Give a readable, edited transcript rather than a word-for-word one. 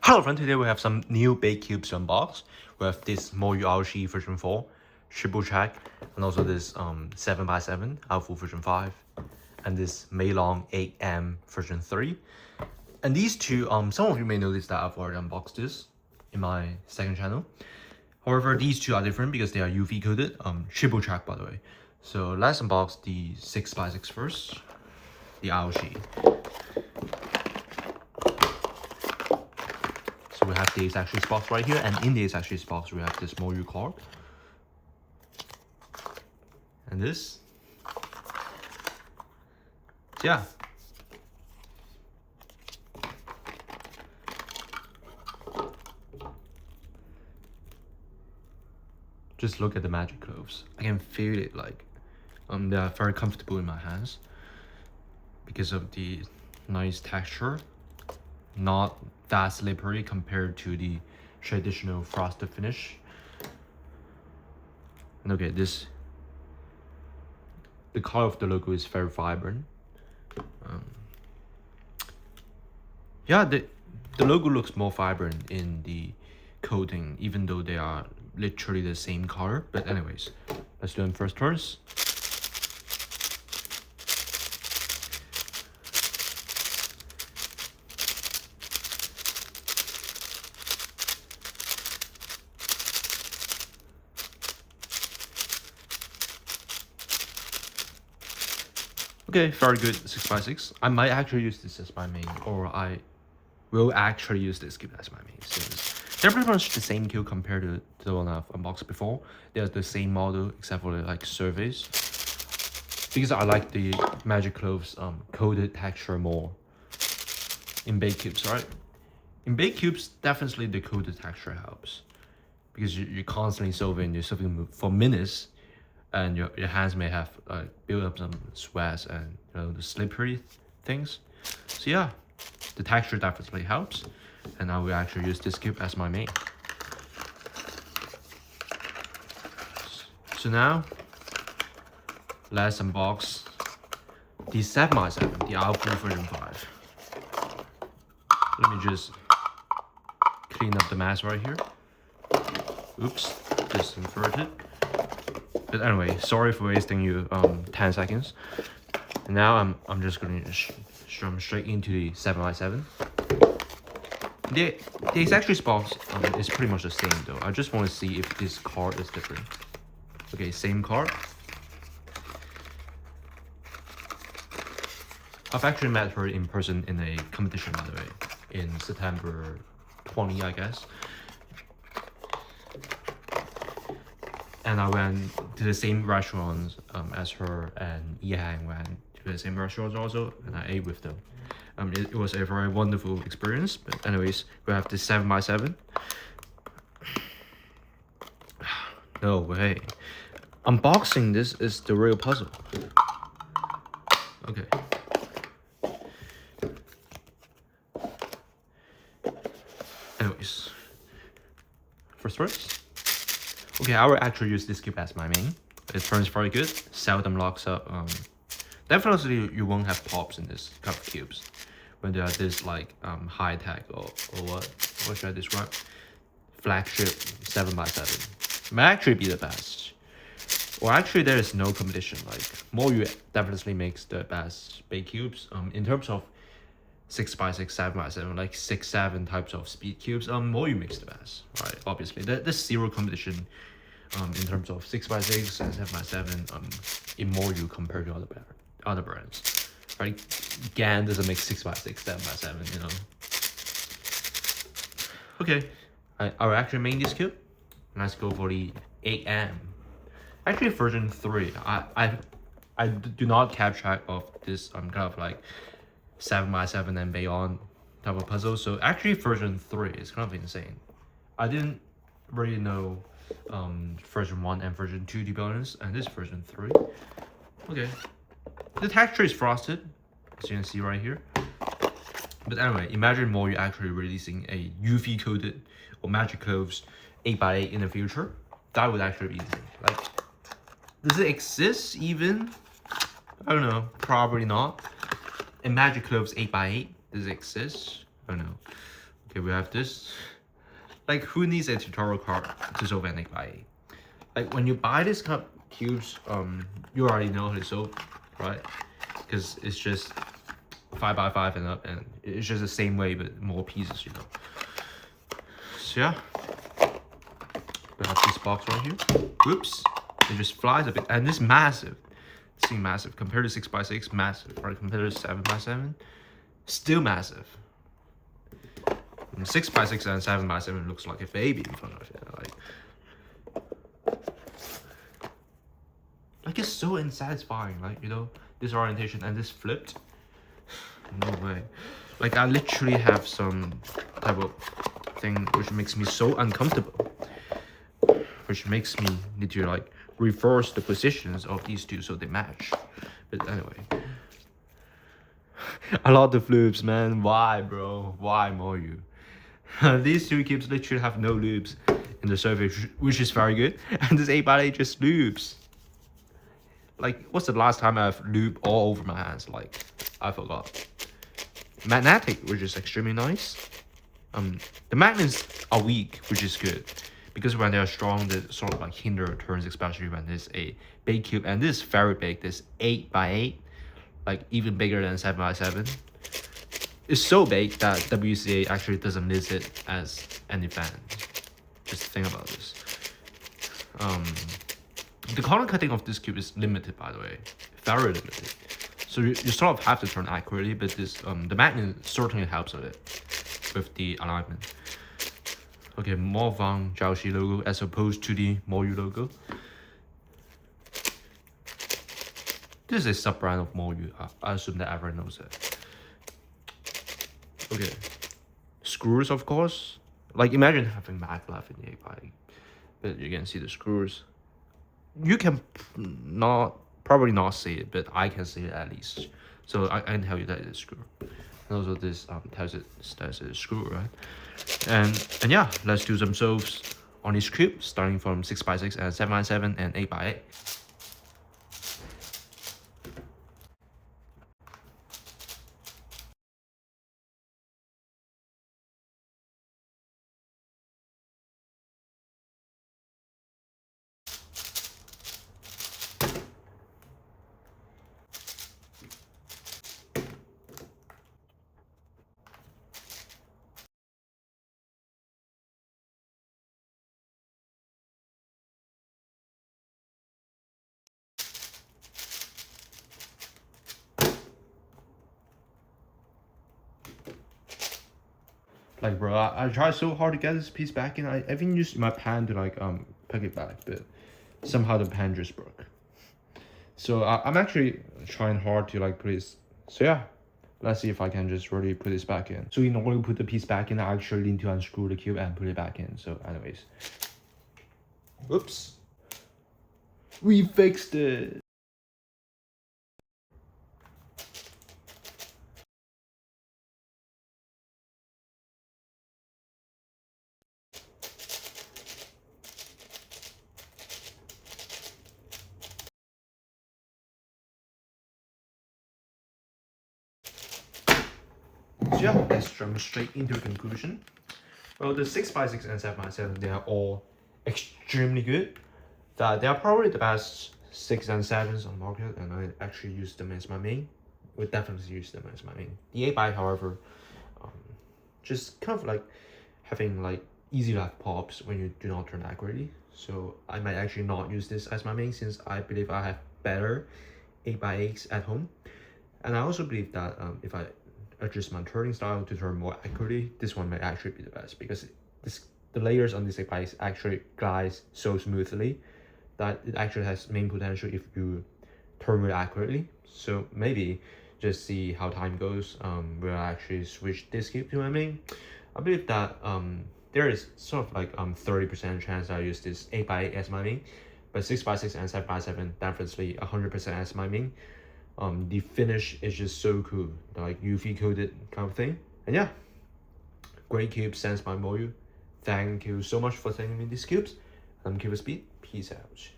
Hello friends, today we have some new baked cubes to unbox. We have this MoYu AoShi version 4, triple track, and also this 7x7 AoFu version 5, and this MeiLong 8M version 3. And these two, some of you may notice that I've already unboxed this in my second channel. However, these two are different because they are UV coated, triple track by the way. So let's unbox the 6x6 first, the AoShi. We have the accessories box right here, and in the accessories box we have this MoYu card and this. So yeah, just look at the magic gloves. I can feel it, like they are very comfortable in my hands because of the nice texture, not that slippery compared to the traditional frosted finish. And okay, the color of the logo is very vibrant. Yeah, the logo looks more vibrant in the coating, even though they are literally the same color. But anyways, let's do them first turns. Okay, very good 6x6. I might actually use this as my main, or I will actually use this cube as my main, since they're pretty much the same cube compared to the one I've unboxed before. They're the same model except for the like surface, because I like the Magic Cloves coated texture more in baked cubes, right? In baked cubes, definitely the coated texture helps, because you're constantly solving, you're solving for minutes, and your hands may have build up some sweats and the slippery things. So yeah, the texture definitely helps, and I will actually use this cube as my main. So now let's unbox the 7x7, the AoFu version 5. Let me just clean up the mess right here. Oops, just inverted. But anyway, sorry for wasting you 10 seconds. And now I'm just going to jump straight into the 7x7. The accessories box is pretty much the same though. I just want to see if this card is different. Okay, same card. I've actually met her in person in a competition, by the way, in September 20, I guess. And I went to the same restaurants as her, and Yehang went to the same restaurants also, and I ate with them. It was a very wonderful experience. But anyways, we have the 7x7. No way. Unboxing this is the real puzzle. Okay. Anyways, first. Okay, I will actually use this cube as my main. It turns very good, seldom locks up. Definitely you won't have pops in this kind of cubes when they are this like high tech or what should I describe? Flagship 7x7 may actually be the best. Or actually there is no competition. Like MoYu definitely makes the best baked cubes. In terms of 6x6, 7x7, like 6-7 types of speed cubes, MoYu makes the best, right? Obviously, there's zero competition in terms of 6x6 and 7x7 in MoYu compared to other brands, right? GAN doesn't make 6x6, 7x7, you know. Okay, I will actually main this cube. Let's go for the 8M. Actually, version 3. I do not keep track of this kind of like 7x7 and beyond type of puzzle. So actually version 3 is kind of insane. I didn't really know version 1 and version 2 to be honest, and this version 3. Okay, the texture is frosted, as you can see right here. But anyway, imagine MoYu actually releasing a UV coated or Magic Cloves 8x8 in the future. That would actually be insane. Like, does it exist even? I don't know, probably not. And Magic Cloves 8x8, does it exist? I don't know. Okay, we have this. Like, who needs a tutorial card to solve an 8x8? Like, when you buy this cup cubes, you already know how to solve, right? Because it's just 5x5 and up, and it's just the same way but more pieces, you know. So yeah, we have this box right here. Oops, it just flies a bit, and it's massive. This thing massive compared to 6x6, massive. Right, compared to 7x7, still massive. 6x6 and 7x7 looks like a baby in front of it. Like it's so unsatisfying. Like, you know, this orientation and this flipped. No way. Like, I literally have some type of thing which makes me so uncomfortable, which makes me need to like reverse the positions of these two so they match. But anyway, a lot of loops, man. Why, bro? Why MoYu? These two cubes literally have no loops in the surface, which is very good. And this 8x8 just loops. Like, what's the last time I've looped all over my hands? Like, I forgot. Magnetic, which is extremely nice. The magnets are weak, which is good, because when they are strong, they sort of like hinder turns, especially when there's a big cube. And this is very big. This 8x8, like even bigger than 7x7. It's so big that WCA actually doesn't list it as an event. Just think about this. The corner cutting of this cube is limited, by the way, very limited. So you sort of have to turn accurately, but this the magnet certainly helps with it, with the alignment. Okay, MoYu AoShi logo as opposed to the MoYu logo. This is a sub brand of MoYu. I assume that everyone knows it. Okay, screws, of course. Like, imagine having maglev in the 8x8, but you can see the screws. You can probably not see it, but I can see it at least. So I can tell you that it's a screw. And also this tells it that's a screw, right? And yeah, let's do some solves on each cube, starting from 6x6 and 7x7 and 8x8. Like, bro, I tried so hard to get this piece back in. I even used my pen to like pick it back, but somehow the pen just broke. So I'm actually trying hard to like put it. So yeah, let's see if I can just really put this back in. So in order to put the piece back in, I actually need to unscrew the cube and put it back in. So anyways, oops, we fixed it. So yeah, let's jump straight into the conclusion. Well, the 6x6 and 7x7, they are all extremely good. That they are probably the best 6 and 7s on the market, and I actually use them as my main. Would definitely use them as my main. The 8x, however, just kind of like having like easy left pops when you do not turn accurately. So I might actually not use this as my main, since I believe I have better 8x8s at home. And I also believe that if I adjust my turning style to turn more accurately, this one might actually be the best, because the layers on this 8x actually glides so smoothly that it actually has main potential if you turn it accurately. So maybe just see how time goes. We'll actually switch this cube to my main. I believe that there is sort of like 30% chance I use this 8x8 as my main, but 6x6 and 7x7 definitely 100% as my main. The finish is just so cool, like UV coated kind of thing. And yeah, great cube sent by MoYu. Thank you so much for sending me these cubes. I'm Cube Speed. Peace out.